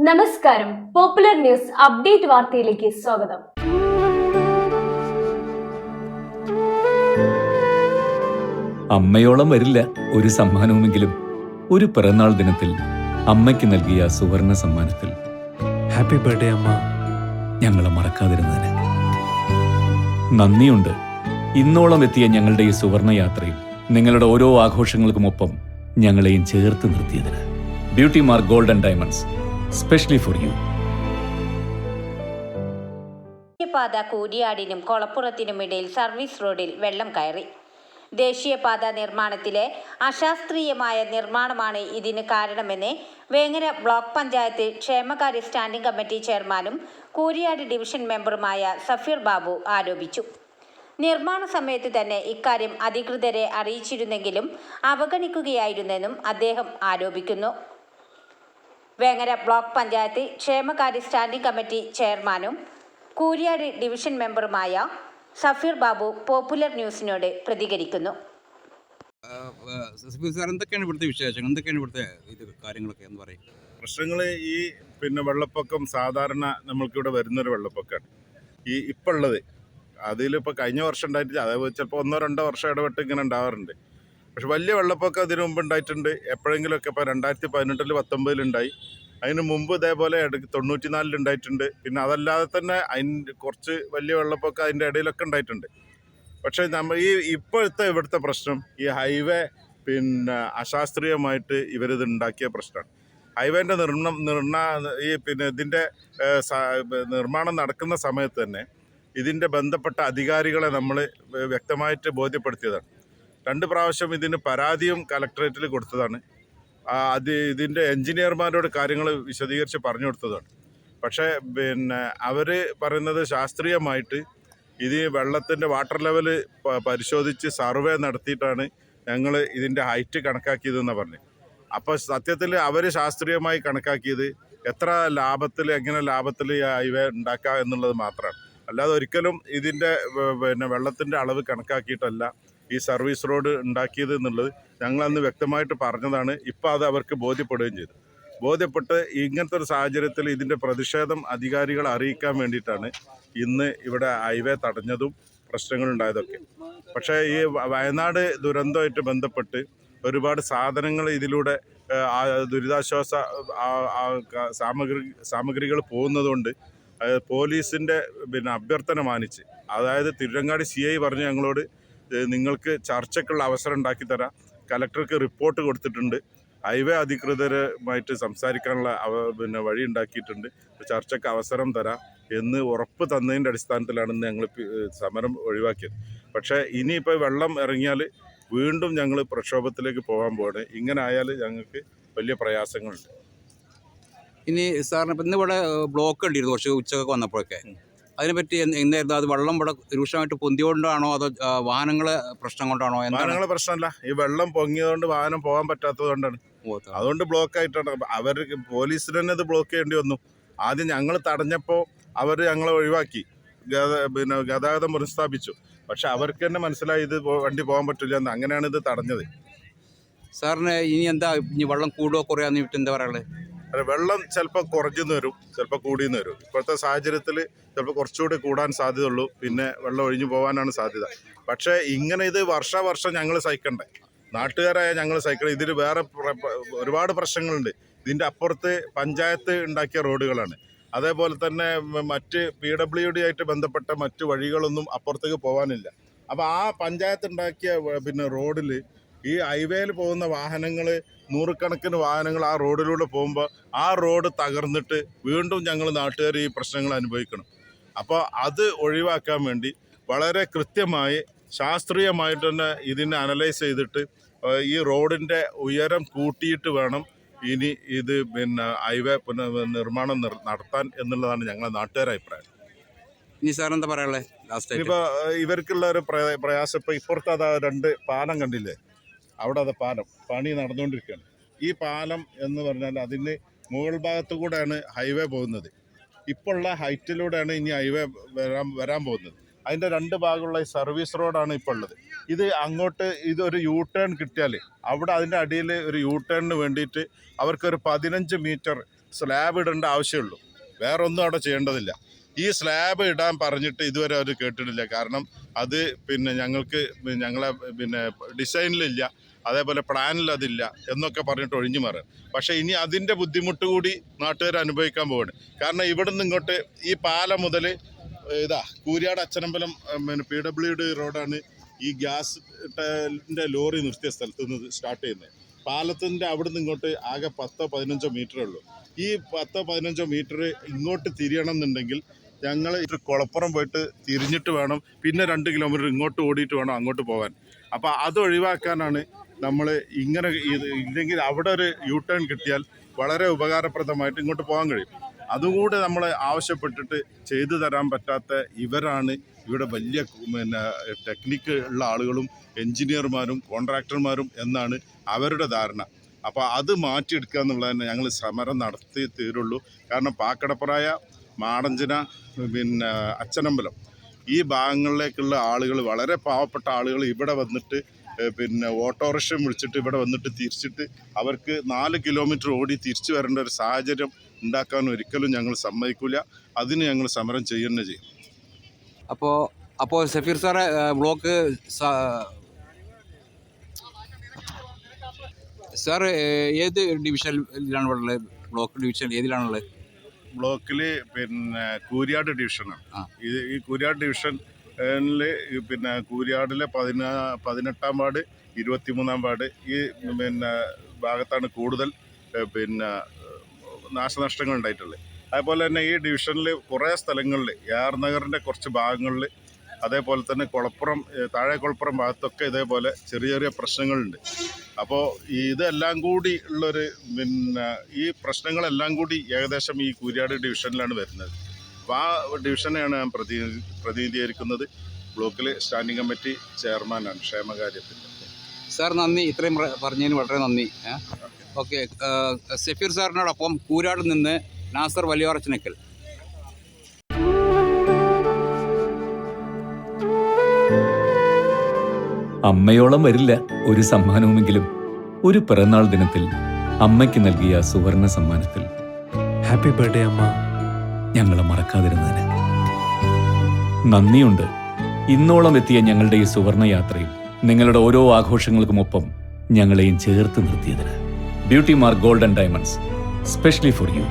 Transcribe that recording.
നമസ്കാരം. Popular news update വാർത്തയിലേക്ക് സ്വാഗതം. അമ്മയോളം വരില്ല ഒരു സമ്മാനവുമെങ്കിലും ഒരു പിറന്നാൾ ദിനത്തിൽ അമ്മയ്ക്ക് നൽകിയ സുവർണ സമ്മാനത്തിൽ ഹാപ്പി ബർത്ത്ഡേ അമ്മ. ഞങ്ങളെ മറക്കാതിരുന്നതിന് നന്ദിയുണ്ട്. ഇന്നോളം എത്തിയ ഞങ്ങളുടെ ഈ സുവർണ യാത്രയിൽ നിങ്ങളുടെ ഓരോ ആഘോഷങ്ങൾക്കുമൊപ്പം ഞങ്ങളെയും ചേർത്ത് നിർത്തിയതിന്. Beauty mark gold and diamonds, specially for you. ദേശീയപാത കൂരിയാടിനും കൊളപ്പുറത്തിനുമിടയിൽ സർവീസ് റോഡിൽ വെള്ളം കയറി. ദേശീയപാത നിർമ്മാണത്തിലെ അശാസ്ത്രീയമായ നിർമ്മാണമാണ് ഇതിന് കാരണമെന്ന് വേങ്ങര ബ്ലോക്ക് പഞ്ചായത്ത് ക്ഷേമകാര്യ സ്റ്റാൻഡിംഗ് കമ്മിറ്റി ചെയർമാനും കൂരിയാട് ഡിവിഷൻ മെമ്പറുമായ സഫീർ ബാബു ആരോപിച്ചു. നിർമ്മാണ സമയത്ത് തന്നെ ഇക്കാര്യം അധികൃതരെ അറിയിച്ചിരുന്നെങ്കിലും അവഗണിക്കുകയായിരുന്നെന്നും അദ്ദേഹം ആരോപിക്കുന്നു. വേങ്ങര ബ്ലോക്ക് പഞ്ചായത്ത് ക്ഷേമകാര്യ സ്റ്റാൻഡിംഗ് കമ്മിറ്റി ചെയർമാനും കൂരിയാട് ഡിവിഷൻ മെമ്പറുമായ സഫീർ ബാബു പോപ്പുലർ ന്യൂസിനോട് പ്രതികരിക്കുന്നു. എന്തൊക്കെയാണ് ഇവിടുത്തെ വിശേഷങ്ങൾ, എന്തൊക്കെയാണ് ഇവിടുത്തെ കാര്യങ്ങളൊക്കെ എന്ന് പറയും? പ്രശ്നങ്ങൾ ഈ വെള്ളപ്പൊക്കം സാധാരണ നമ്മൾക്കിവിടെ വരുന്നൊരു വെള്ളപ്പൊക്കമാണ് ഈ ഇപ്പം ഉള്ളത്. അതിലിപ്പോൾ കഴിഞ്ഞ വർഷം ഉണ്ടായിട്ടില്ല, അതേപോലെ ചിലപ്പോൾ 1-2 വർഷം ഇടവിട്ട് ഇങ്ങനെ ഉണ്ടാവാറുണ്ട്. പക്ഷെ വലിയ വെള്ളപ്പൊക്കം ഇതിനു മുമ്പ് ഉണ്ടായിട്ടുണ്ട് എപ്പോഴെങ്കിലുമൊക്കെ. ഇപ്പോൾ 2018 19 ഉണ്ടായി. അതിന് മുമ്പ് ഇതേപോലെ 94 ഉണ്ടായിട്ടുണ്ട്. പിന്നെ അതല്ലാതെ തന്നെ അതിന് കുറച്ച് വലിയ വെള്ളപ്പൊക്കം അതിൻ്റെ ഇടയിലൊക്കെ ഉണ്ടായിട്ടുണ്ട്. പക്ഷേ നമ്മൾ ഇപ്പോഴത്തെ ഇവിടുത്തെ പ്രശ്നം ഈ ഹൈവേ അശാസ്ത്രീയമായിട്ട് ഇവരിത് ഉണ്ടാക്കിയ പ്രശ്നമാണ്. ഹൈവേൻ്റെ ഇതിൻ്റെ നിർമ്മാണം നടക്കുന്ന സമയത്ത് തന്നെ ഇതിൻ്റെ ബന്ധപ്പെട്ട അധികാരികളെ നമ്മൾ വ്യക്തമായിട്ട് ബോധ്യപ്പെടുത്തിയതാണ്. 2 പ്രാവശ്യം ഇതിന് പരാതിയും കലക്ടറേറ്റിൽ കൊടുത്തതാണ്. ഇതിൻ്റെ എൻജിനീയർമാരോട് കാര്യങ്ങൾ വിശദീകരിച്ച് പറഞ്ഞു കൊടുത്തതാണ്. പക്ഷേ അവർ പറയുന്നത് ശാസ്ത്രീയമായിട്ട് ഇത് വെള്ളത്തിൻ്റെ വാട്ടർ ലെവൽ പരിശോധിച്ച് സർവേ നടത്തിയിട്ടാണ് ഞങ്ങൾ ഇതിൻ്റെ ഹൈറ്റ് കണക്കാക്കിയതെന്നാണ് പറഞ്ഞത്. അപ്പോൾ സത്യത്തിൽ അവർ ശാസ്ത്രീയമായി കണക്കാക്കിയത് എത്ര എങ്ങനെ ലാഭത്തിൽ ഹൈവേ ഉണ്ടാക്കുക എന്നുള്ളത് മാത്രമാണ്. അല്ലാതെ ഒരിക്കലും ഇതിൻ്റെ വെള്ളത്തിൻ്റെ അളവ് കണക്കാക്കിയിട്ടല്ല ഈ സർവീസ് റോഡ് ഉണ്ടാക്കിയത് എന്നുള്ളത് ഞങ്ങളന്ന് വ്യക്തമായിട്ട് പറഞ്ഞതാണ്. ഇപ്പോൾ അത് അവർക്ക് ബോധ്യപ്പെടുകയും ചെയ്തു. ബോധ്യപ്പെട്ട് ഇങ്ങനത്തെ ഒരു സാഹചര്യത്തിൽ ഇതിൻ്റെ പ്രതിഷേധം അധികാരികളെ അറിയിക്കാൻ വേണ്ടിയിട്ടാണ് ഇന്ന് ഇവിടെ ഹൈവേ തടഞ്ഞതും പ്രശ്നങ്ങളുണ്ടായതൊക്കെ. പക്ഷേ ഈ വയനാട് ദുരന്തമായിട്ട് ബന്ധപ്പെട്ട് ഒരുപാട് സാധനങ്ങൾ ഇതിലൂടെ ദുരിതാശ്വാസ സാമഗ്രികൾ പോകുന്നതുകൊണ്ട് പോലീസിൻ്റെ അഭ്യർത്ഥന മാനിച്ച്, അതായത് തിരുരങ്ങാടി CI പറഞ്ഞു ഞങ്ങളോട് നിങ്ങൾക്ക് ചർച്ചയ്ക്കുള്ള അവസരം ഉണ്ടാക്കി തരാം, കലക്ടർക്ക് റിപ്പോർട്ട് കൊടുത്തിട്ടുണ്ട്, ഹൈവേ അധികൃതരുമായിട്ട് സംസാരിക്കാനുള്ള വഴി ഉണ്ടാക്കിയിട്ടുണ്ട്, ചർച്ചയ്ക്ക് അവസരം തരാം എന്ന് ഉറപ്പ് തന്നതിൻ്റെ അടിസ്ഥാനത്തിലാണ് ഞങ്ങൾ സമരം ഒഴിവാക്കിയത്. പക്ഷേ ഇനിയിപ്പോൾ വെള്ളം ഇറങ്ങിയാൽ വീണ്ടും ഞങ്ങൾ പ്രക്ഷോഭത്തിലേക്ക് പോകാൻ പോവാണ്. ഇങ്ങനെ ആയാൽ ഞങ്ങൾക്ക് വലിയ പ്രയാസങ്ങളുണ്ട്. ഇനി സാറിന് ഇപ്പം ഇന്നിവിടെ ബ്ലോക്ക് ഉണ്ടിരുന്നു കുറച്ച് ഉച്ചക്കൊക്കെ വന്നപ്പോഴൊക്കെ. അതിനെപ്പറ്റി എന്തായിരുന്നു? അത് വെള്ളം ഇവിടെ രൂക്ഷമായിട്ട് പൊന്തിയോണ്ടാണോ അതോ വാഹനങ്ങളെ പ്രശ്നം കൊണ്ടാണോ? വാഹനങ്ങളെ പ്രശ്നമല്ല, ഈ വെള്ളം പൊങ്ങിയതുകൊണ്ട് വാഹനം പോകാൻ പറ്റാത്തത് കൊണ്ടാണ്. അതുകൊണ്ട് ബ്ലോക്ക് ആയിട്ടാണ്. അവർ പോലീസിന് തന്നെ ഇത് ബ്ലോക്ക് ചെയ്യേണ്ടി വന്നു. ആദ്യം ഞങ്ങൾ തടഞ്ഞപ്പോൾ അവർ ഞങ്ങളെ ഒഴിവാക്കി, ഗതാഗതം പുനഃസ്ഥാപിച്ചു. പക്ഷെ അവർക്ക് തന്നെ മനസ്സിലായി ഇത് വണ്ടി പോകാൻ പറ്റില്ല എന്ന്. അങ്ങനെയാണ് ഇത് തടഞ്ഞത്. സാറിന് ഇനി എന്താ, ഇനി വെള്ളം കൂടുകയോ കുറയാന്ന് വിട്ട് എന്താ പറയുള്ളത്? വെള്ളം ചിലപ്പോൾ കുറഞ്ഞെന്ന് വരും, ചിലപ്പോൾ കൂടിയെന്ന് വരും. ഇപ്പോഴത്തെ സാഹചര്യത്തിൽ ചിലപ്പോൾ കുറച്ചുകൂടി കൂടാൻ സാധ്യതയുള്ളൂ, പിന്നെ വെള്ളം ഒഴിഞ്ഞു പോകാനാണ് സാധ്യത. പക്ഷേ ഇങ്ങനെ ഇത് വർഷം ഞങ്ങൾ സഹിക്കണ്ടേ, നാട്ടുകാരായ ഞങ്ങൾ സഹിക്കണം. ഇതിൽ വേറെ ഒരുപാട് പ്രശ്നങ്ങളുണ്ട്. ഇതിൻ്റെ അപ്പുറത്ത് പഞ്ചായത്ത് ഉണ്ടാക്കിയ റോഡുകളാണ്. അതേപോലെ തന്നെ മറ്റ് PWD ആയിട്ട് ബന്ധപ്പെട്ട മറ്റ് വഴികളൊന്നും അപ്പുറത്തേക്ക് പോകാനില്ല. അപ്പോൾ ആ പഞ്ചായത്ത് ഉണ്ടാക്കിയ റോഡിൽ ഈ ഹൈവേയിൽ പോകുന്ന വാഹനങ്ങൾ, നൂറുകണക്കിന് വാഹനങ്ങൾ ആ റോഡിലൂടെ പോകുമ്പോൾ ആ റോഡ് തകർന്നിട്ട് വീണ്ടും ഞങ്ങൾ നാട്ടുകാർ ഈ പ്രശ്നങ്ങൾ അനുഭവിക്കണം. അപ്പോൾ അത് ഒഴിവാക്കാൻ വേണ്ടി വളരെ കൃത്യമായി ശാസ്ത്രീയമായിട്ട് തന്നെ ഇതിനെ അനലൈസ് ചെയ്തിട്ട് ഈ റോഡിൻ്റെ ഉയരം കൂട്ടിയിട്ട് വേണം ഇനി ഇത് ഹൈവേ നിർമ്മാണം നടത്താൻ എന്നുള്ളതാണ് ഞങ്ങളുടെ നാട്ടുകാരുടെ അഭിപ്രായം. ഇനി സാർ എന്താ പറയാനുള്ളത് ലാസ്റ്റ്? ഇപ്പോൾ ഇവർക്കുള്ള ഒരു പ്രയാസം, ഇപ്പോൾ ഇപ്പുറത്ത് അതാ 2 പാലം കണ്ടില്ലേ, അവിടെ അത് പാലം പണി നടന്നുകൊണ്ടിരിക്കുകയാണ്. ഈ പാലം എന്ന് പറഞ്ഞാൽ അതിന് മുകൾ ഭാഗത്തു കൂടെയാണ് ഹൈവേ പോകുന്നത്. ഇപ്പോൾ ഉള്ള ഹൈറ്റിലൂടെയാണ് ഇനി ഹൈവേ വരാൻ പോകുന്നത്. അതിൻ്റെ 2 ഭാഗമുള്ള ഈ സർവീസ് റോഡാണ് ഇപ്പോൾ ഉള്ളത്. ഇത് അങ്ങോട്ട് ഇതൊരു ടേൺ കിട്ടിയാൽ അവിടെ അതിൻ്റെ അടിയിൽ ഒരു ടേണിന് വേണ്ടിയിട്ട് അവർക്കൊരു 15 മീറ്റർ സ്ലാബ് ഇടേണ്ട ആവശ്യമുള്ളൂ, വേറെ ഒന്നും അവിടെ ചെയ്യേണ്ടതില്ല. ഈ സ്ലാബ് ഇടാൻ പറഞ്ഞിട്ട് ഇതുവരെ അവർ കേട്ടിട്ടില്ല. കാരണം അത് ഞങ്ങൾക്ക് ഞങ്ങളെ ഡിസൈനിലില്ല, അതേപോലെ പ്ലാനിൽ അതില്ല എന്നൊക്കെ പറഞ്ഞിട്ട് ഒഴിഞ്ഞു മാറാൻ. പക്ഷേ ഇനി അതിൻ്റെ ബുദ്ധിമുട്ട് കൂടി നാട്ടുകാർ അനുഭവിക്കാൻ പോവാണ്. കാരണം ഇവിടെ നിന്ന് ഇങ്ങോട്ട് ഈ പാലം മുതൽ കൂരിയാട് അച്ചനമ്പലം PWD റോഡാണ് ഈ ഗ്യാസിൻ്റെ ലോറി നിർത്തിയ സ്ഥലത്ത് നിന്ന് സ്റ്റാർട്ട് ചെയ്യുന്നത്. പാലത്തിൻ്റെ അവിടെ നിന്ന് ഇങ്ങോട്ട് ആകെ 10-15 മീറ്ററേ ഉള്ളൂ. ഈ 10-15 മീറ്റർ ഇങ്ങോട്ട് തിരിയണം എന്നുണ്ടെങ്കിൽ ഞങ്ങൾ കുളപ്പുറം പോയിട്ട് തിരിഞ്ഞിട്ട് വേണം, പിന്നെ 2 കിലോമീറ്റർ ഇങ്ങോട്ട് ഓടിയിട്ട് വേണം അങ്ങോട്ട് പോകാൻ. അപ്പോൾ അത് ഒഴിവാക്കാനാണ് നമ്മൾ ഇങ്ങനെ ഇല്ലെങ്കിൽ അവിടെ ഒരു യു ടേൺ കിട്ടിയാൽ വളരെ ഉപകാരപ്രദമായിട്ട് ഇങ്ങോട്ട് പോകാൻ കഴിയും. അതുകൂടെ നമ്മൾ ആവശ്യപ്പെട്ടിട്ട് ചെയ്തു തരാൻ പറ്റാത്ത ഇവരാണ് ഇവിടെ വലിയ ടെക്നിക്ക് ഉള്ള ആളുകളും എൻജിനീയർമാരും കോൺട്രാക്ടർമാരും എന്നാണ് അവരുടെ ധാരണ. അപ്പോൾ അത് മാറ്റിയെടുക്കുക എന്നുള്ളതന്നെ ഞങ്ങൾ സമരം നടത്തി തീരുള്ളൂ. കാരണം പാക്കടപ്പുറായ, മാടഞ്ചിന, അച്ചനമ്പലം ഈ ഭാഗങ്ങളിലേക്കുള്ള ആളുകൾ, വളരെ പാവപ്പെട്ട ആളുകൾ ഇവിടെ വന്നിട്ട് ഓട്ടോറിക്ഷ വിളിച്ചിട്ട് ഇവിടെ വന്നിട്ട് തിരിച്ചിട്ട് അവർക്ക് 4 കിലോമീറ്റർ ഓടി തിരിച്ചു വരേണ്ട ഒരു സാഹചര്യം ഉണ്ടാക്കാൻ ഒരിക്കലും ഞങ്ങൾ സമ്മതിക്കില്ല. അതിന് ഞങ്ങൾ സമരം ചെയ്യുക ചെയ്യും. അപ്പോൾ സഫീർ സാറെ, ബ്ലോക്ക് സാർ ഏത് ഡിവിഷനിലാണ് ഉള്ളത്? ബ്ലോക്ക് ഡിവിഷൻ ഏതിലാണുള്ളത്? ബ്ലോക്കിൽ കൂരിയാട് ഡിവിഷനാണ്. ഈ കൂരിയാട് ഡിവിഷനിൽ കൂരിയാടിലെ 18-ാം വാർഡ്, 23-ാം വാർഡ് ഈ ഭാഗത്താണ് കൂടുതൽ നാശനഷ്ടങ്ങൾ ഉണ്ടായിട്ടുള്ളത്. അതുപോലെ തന്നെ ഈ ഡിവിഷനിൽ കുറേ സ്ഥലങ്ങളിൽ, AR നഗറിൻ്റെ കുറച്ച് ഭാഗങ്ങളിൽ, അതേപോലെ തന്നെ കുളപ്പുറം, താഴെ കുളപ്പുറം ഭാഗത്തൊക്കെ ഇതേപോലെ ചെറിയ ചെറിയ പ്രശ്നങ്ങളുണ്ട്. അപ്പോൾ ഇതെല്ലാം കൂടി ഉള്ളൊരു ഈ പ്രശ്നങ്ങളെല്ലാം കൂടി ഏകദേശം ഈ കൂരിയാട് ഡിവിഷനിലാണ് വരുന്നത്. അപ്പോൾ ആ ഡിവിഷനെയാണ് ഞാൻ പ്രതിനിധീകരിക്കുന്നത്. ബ്ലോക്കിൽ സ്റ്റാൻഡിംഗ് കമ്മിറ്റി ചെയർമാനാണ് ക്ഷേമകാര്യത്തിൻ്റെ. സാർ നന്ദി, ഇത്രയും പറഞ്ഞതിന് വളരെ നന്ദി. ഓക്കെ, സഫീർ സാറിനോടൊപ്പം കൂരാട് നിന്ന് നാസർ വലിയോറച്ചനക്കൽ. അമ്മയോളം വരില്ല ഒരു സമ്മാനവുമെങ്കിലും ഒരു പിറന്നാൾ ദിനത്തിൽ അമ്മയ്ക്ക് നൽകിയ സുവർണ സമ്മാനത്തിൽ ഹാപ്പി ബർത്ത്ഡേ അമ്മ. ഞങ്ങളെ മറക്കാതിരുന്നതിന് നന്ദിയുണ്ട്. ഇന്നോളം എത്തിയ ഞങ്ങളുടെ ഈ സുവർണ യാത്രയിൽ നിങ്ങളുടെ ഓരോ ആഘോഷങ്ങൾക്കുമൊപ്പം ഞങ്ങളെയും ചേർത്ത് നിർത്തിയതിന്. Beauty mark gold and diamonds, specially for U.